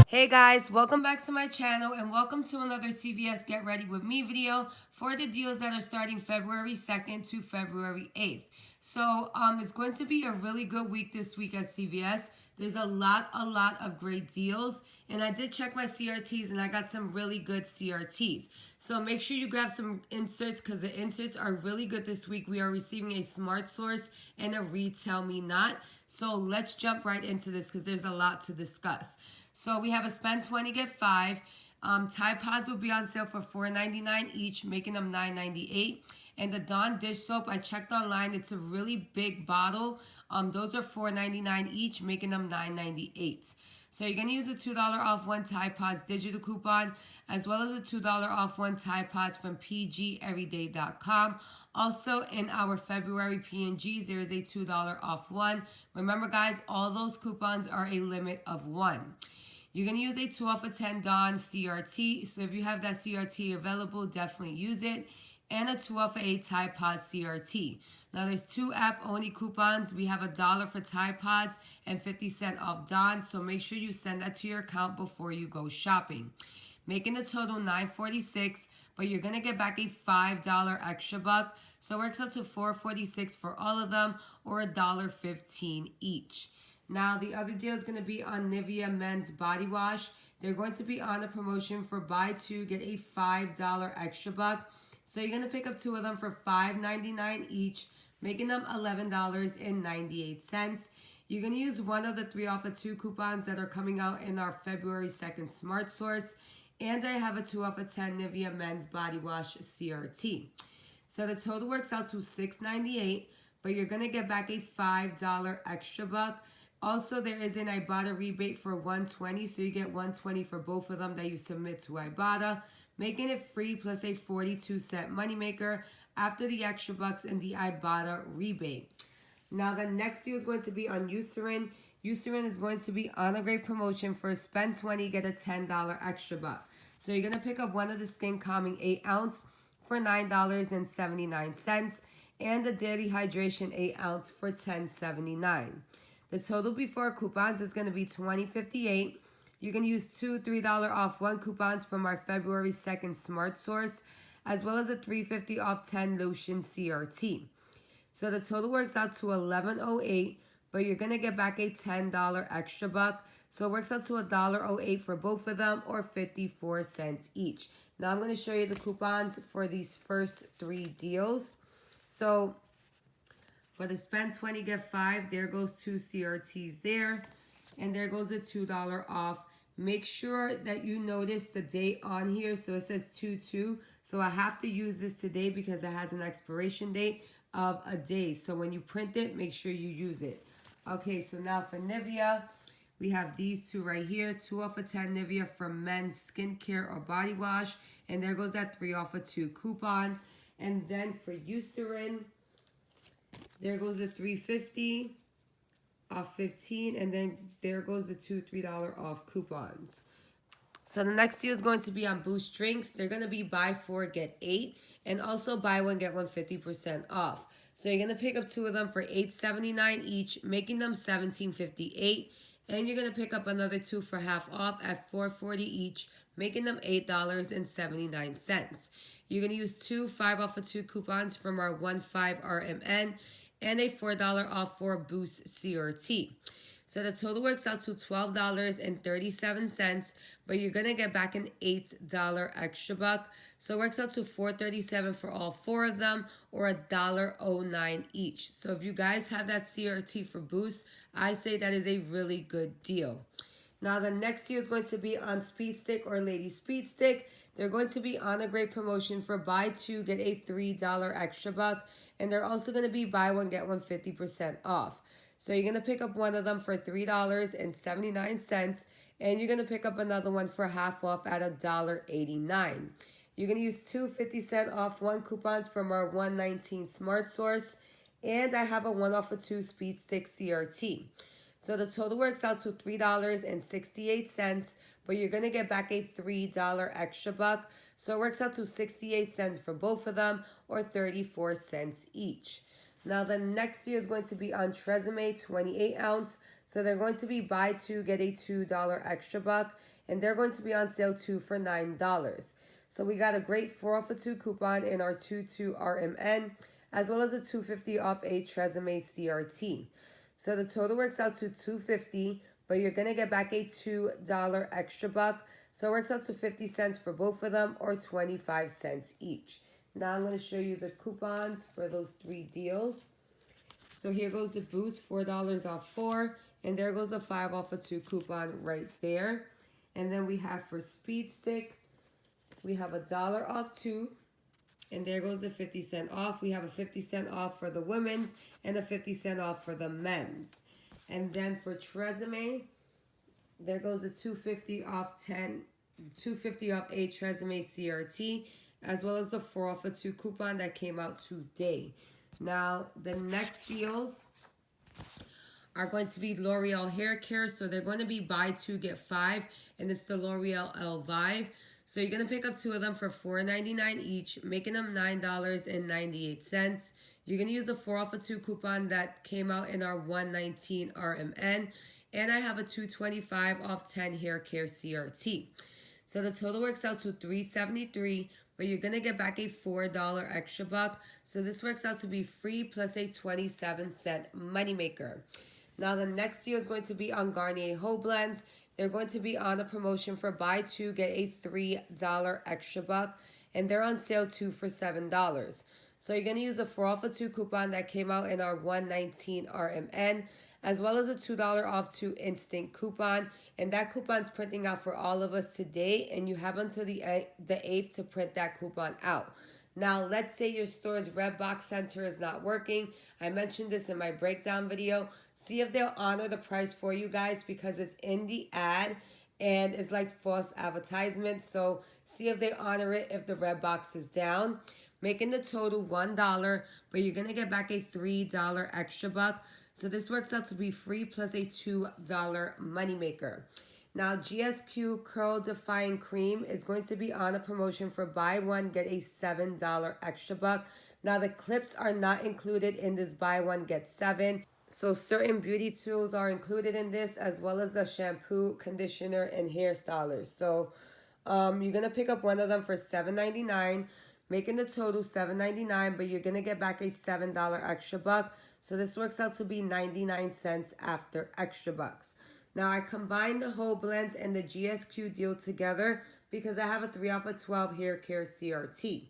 Hey guys, welcome back to my channel and welcome to another CVS Get Ready With Me video for the deals that are starting February 2nd to February 8th. So it's going to be a really good week this week at CVS. There's a lot of great deals, and I did check my CRTs and I got some really good CRTs. So make sure you grab some inserts because the inserts are really good this week. We are receiving a Smart Source and a Retail Me Not. So let's jump right into this because there's a lot to discuss. So we have a spend 20, get 5. Tide Pods will be on sale for $4.99 each, making them $9.98. And the Dawn dish soap, I checked online. It's a really big bottle. Those are $4.99 each, making them $9.98. So you're going to use a $2 off one Tide Pods digital coupon, as well as a $2 off one Tide Pods from pgeveryday.com. Also, in our February P&Gs, there is a $2 off one. Remember, guys, all those coupons are a limit of 1. You're going to use a 2 off of 10 Dawn CRT. So if you have that CRT available, definitely use it. And a 2 off of 8 Tide Pods CRT. Now there's 2 app-only coupons. We have $1 for Tide Pods and 50 cents off Dawn. So make sure you send that to your account before you go shopping. Making the total $9.46, but you're going to get back a $5 extra buck. So it works out to $4.46 for all of them, or $1.15 each. Now, the other deal is going to be on Nivea Men's Body Wash. They're going to be on a promotion for buy 2, get a $5 extra buck. So you're going to pick up 2 of them for $5.99 each, making them $11.98. You're going to use one of the 3 off of 2 coupons that are coming out in our February 2nd Smart Source. And I have a 2 off of 10 Nivea Men's Body Wash CRT. So the total works out to $6.98, but you're going to get back a $5 extra buck. Also, there is an IBOTTA rebate for $120, so you get $120 for both of them that you submit to IBOTTA, making it free plus a 42-cent moneymaker after the extra bucks and the IBOTTA rebate. Now, the next deal is going to be on Eucerin. Eucerin is going to be on a great promotion for spend 20, get a $10 extra buck. So you're going to pick up one of the Skin Calming 8-ounce for $9.79 and the Daily Hydration 8-ounce for $10.79. The total before coupons is going to be $20.58. You can use 2 $3 off 1 coupons from our February 2nd Smart Source, as well as a $3.50 off 10 lotion CRT. So the total works out to $11.08, but you're going to get back a $10 extra buck. So it works out to $1.08 for both of them, or 54 cents each. Now I'm going to show you the coupons for these first 3 deals. So for the spend 20, get 5, there goes 2 CRTs there. And there goes the $2 off. Make sure that you notice the date on here. So it says 2/2. So I have to use this today because it has an expiration date of a day. So when you print it, make sure you use it. Okay, so now for Nivea, we have these 2 right here. 2 off of 10 Nivea for men's skincare or body wash. And there goes that 3 off of 2 coupon. And then for Eucerin, there goes the $3.50 off 15, and then there goes the 2 $3 off coupons. So the next deal is going to be on Boost drinks. They're going to be buy 4, get 8, and also buy 1, get 1 50% off. So you're going to pick up 2 of them for $8.79 each, making them $17.58. And you're going to pick up another 2 for half off at $4.40 each, making them $8.79. You're going to use 2 5 off of 2 coupons from our 1.5 RMN and a $4 off for Boost CRT. So the total works out to $12.37, but you're going to get back an $8 extra buck. So it works out to $4.37 for all 4 of them, or $1.09 each. So if you guys have that CRT for Boost, I say that is a really good deal. Now the next deal is going to be on Speed Stick or Lady Speed Stick. They're going to be on a great promotion for buy 2, get a $3 extra buck. And they're also going to be buy 1, get 1 50% off. So you're going to pick up one of them for $3.79. And you're going to pick up another one for half off at $1.89. You're going to use 2 50-cent off 1 coupons from our 119 Smart Source. And I have a 1 off of 2 Speed Stick CRT. So the total works out to $3.68, but you're going to get back a $3 extra buck. So it works out to 68 cents for both of them, or 34 cents each. Now the next deal is going to be on Tresemme 28 ounce. So they're going to be buy two, get a $2 extra buck. And they're going to be on sale 2 for $9. So we got a great 4 off of 2 coupon in our 22 RMN, as well as a $2.50 off a Tresemme CRT. So the total works out to $2.50, but you're going to get back a $2 extra buck. So it works out to 50 cents for both of them, or 25 cents each. Now I'm going to show you the coupons for those 3 deals. So here goes the Boost, $4 off 4. And there goes the 5 off of 2 coupon right there. And then we have for Speed Stick, we have $1 off 2. And there goes the 50 cent off. We have a 50 cent off for the women's and a 50 cent off for the men's. And then for Tresemme, there goes the $2.50 off 10, $2.50 off a Tresemme CRT, as well as the 4 off of 2 coupon that came out today. Now, the next deals are going to be L'Oreal Hair Care. So they're going to be buy 2, get 5, and it's the L'Oreal Elvive. So you're going to pick up 2 of them for $4.99 each, making them $9.98. You're going to use the 4 off of 2 coupon that came out in our 119 RMN. And I have a $2.25 off 10 hair care CRT. So the total works out to $3.73, but you're going to get back a $4 extra buck. So this works out to be free plus a 27-cent moneymaker. Now the next deal is going to be on Garnier Whole Blends. They're going to be on a promotion for buy 2, get a $3 extra buck. And they're on sale 2 for $7. So you're going to use the 4 off of 2 coupon that came out in our 119 RMN, as well as a $2 off 2 instant coupon. And that coupon's printing out for all of us today, and you have until the 8th to print that coupon out. Now, let's say your store's red box center is not working. I mentioned this in my breakdown video. See if they'll honor the price for you guys, because it's in the ad and it's like false advertisement. So see if they honor it if the red box is down. Making the total $1, but you're going to get back a $3 extra buck. So this works out to be free plus a $2 moneymaker. Now, GSQ Curl Defying Cream is going to be on a promotion for buy 1, get a $7 extra buck. Now, the clips are not included in this buy 1, get 7. So certain beauty tools are included in this, as well as the shampoo, conditioner, and hairstylers. So you're going to pick up one of them for $7.99, making the total $7.99, but you're going to get back a $7 extra buck. So this works out to be 99 cents after extra bucks. Now, I combined the whole blends and the GSQ deal together because I have a 3 off of 12 hair care CRT.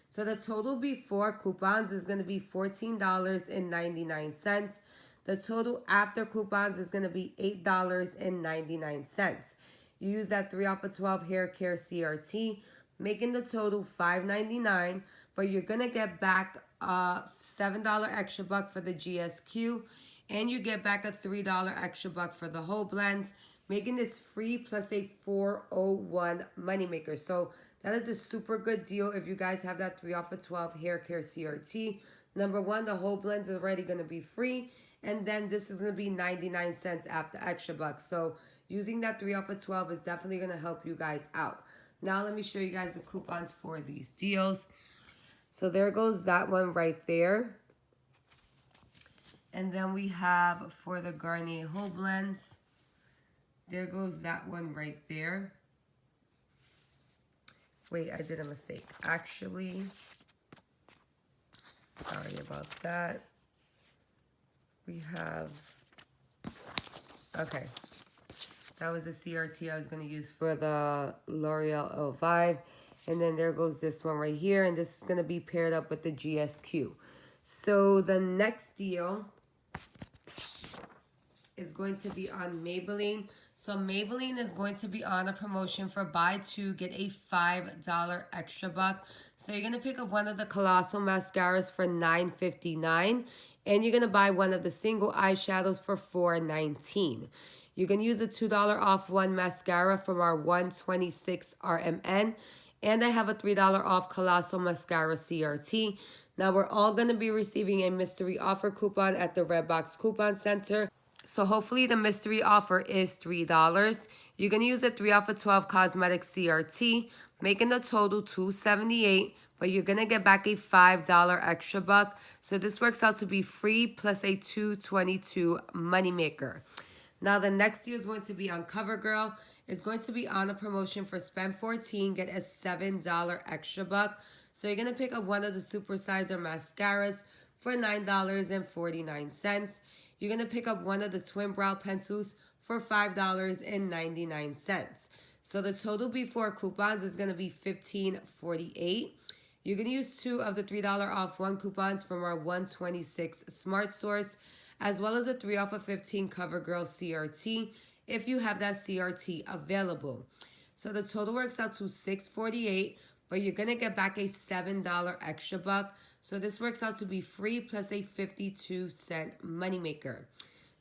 So the total before coupons is going to be $14.99. The total after coupons is going to be $8.99. You use that 3 off of 12 hair care CRT, making the total $5.99, but you're going to get back a $7 extra buck for the GSQ. And you get back a $3 extra buck for the whole blends, making this free plus a $4.01 moneymaker. So that is a super good deal if you guys have that 3 off of 12 hair care CRT. Number 1, the whole blends is already going to be free. And then this is going to be 99 cents after extra bucks. So using that 3 off of 12 is definitely going to help you guys out. Now let me show you guys the coupons for these deals. So there goes that one right there. And then we have for the Garnier Whole Blends, there goes that one right there. Wait, I did a mistake. Actually, sorry about that. We have, okay. That was the CRT I was going to use for the L'Oreal Elvive. And then there goes this one right here. And this is going to be paired up with the GSQ. So the next deal is going to be on Maybelline. So Maybelline is going to be on a promotion for buy 2, get a $5 extra buck. So you're going to pick up one of the Colossal mascaras for $9.59. And you're going to buy one of the single eyeshadows for $4.19. You can use a $2 off 1 mascara from our 126 RMN. And I have a $3 off Colossal Mascara CRT. Now we're all going to be receiving a mystery offer coupon at the Redbox Coupon Center. So hopefully the mystery offer is $3. You're going to use a 3 off of 12 Cosmetic CRT, making the total $2.78, but you're going to get back a $5 extra buck. So this works out to be free plus a $2.22 moneymaker. Now the next deal is going to be on CoverGirl. It's going to be on a promotion for spend 14, get a $7 extra buck. So you're going to pick up one of the supersizer mascaras for $9.49. You're going to pick up one of the twin brow pencils for $5.99. So the total before coupons is going to be $15.48. You're going to use 2 of the $3 off 1 coupons from our 126 Smart Source, as well as a 3 off of 15 CoverGirl CRT if you have that CRT available. So the total works out to $6.48, but you're going to get back a $7 extra buck. So this works out to be free plus a 52-cent moneymaker.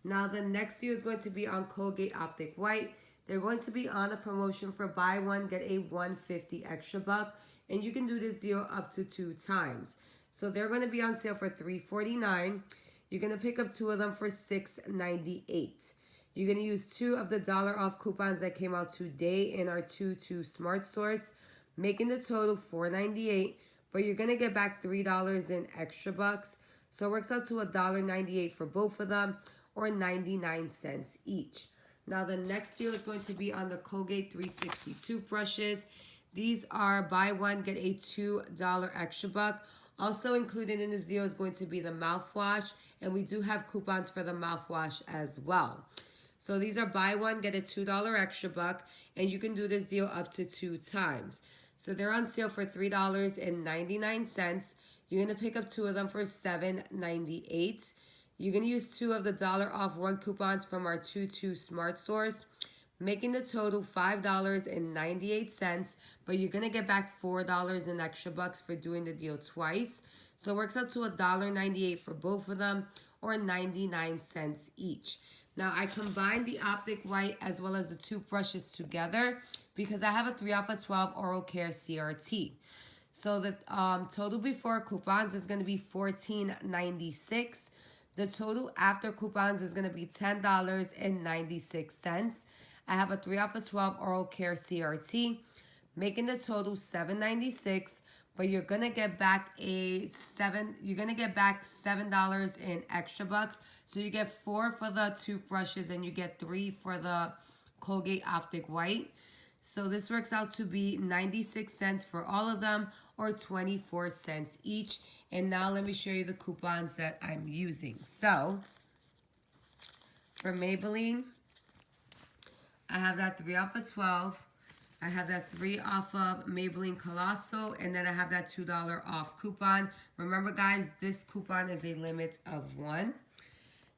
Now the next deal is going to be on Colgate Optic White. They're going to be on a promotion for buy one, get a $1.50 extra buck. And you can do this deal up to 2 times. So they're going to be on sale for $3.49. You're going to pick up 2 of them for $6.98. You're going to use 2 of the dollar off coupons that came out today in our 2-2 Smart Source, making the total $4.98. But you're going to get back $3 in extra bucks. So it works out to $1.98 for both of them, or 99 cents each. Now the next deal is going to be on the Colgate 360 toothbrushes. These are buy one, get a $2 extra buck. Also included in this deal is going to be the mouthwash, and we do have coupons for the mouthwash as well. So these are buy one, get a $2 extra buck, and you can do this deal up to 2 times. So they're on sale for $3.99. You're going to pick up 2 of them for $7.98. You're going to use 2 of the dollar off 1 coupons from our 2-2 Smart Source, making the total $5.98, but you're going to get back $4 in extra bucks for doing the deal twice. So it works out to $1.98 for both of them, or 99 cents each. Now I combined the Optic White as well as the toothbrushes together because I have a 3 off of 12 oral care CRT. So the total before coupons is going to be $14.96. The total after coupons is going to be $10.96. I have a 3 off of 12 oral care CRT, making the total $7.96. But you're gonna get back $7 in extra bucks. So you get 4 for the toothbrushes and you get 3 for the Colgate Optic White. So this works out to be 96 cents for all of them, or 24 cents each. And now let me show you the coupons that I'm using. So for Maybelline, I have that 3 off of 12. I have that 3 off of Maybelline Colossal, and then I have that $2 off coupon. Remember, guys, this coupon is a limit of 1.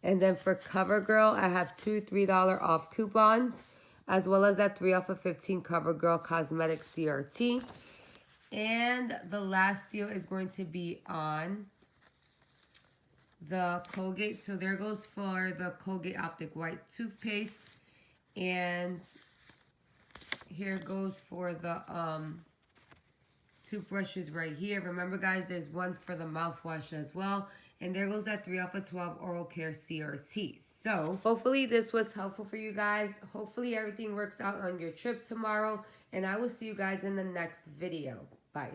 And then for CoverGirl, I have 2 $3 off coupons, as well as that 3 off of 15 CoverGirl Cosmetic CRT. And the last deal is going to be on the Colgate. So there goes for the Colgate Optic White toothpaste. And here goes for the toothbrushes right here. Remember, guys, there's 1 for the mouthwash as well. And there goes that 3 off of 12 oral care CRT. So hopefully this was helpful for you guys. Hopefully everything works out on your trip tomorrow. And I will see you guys in the next video. Bye.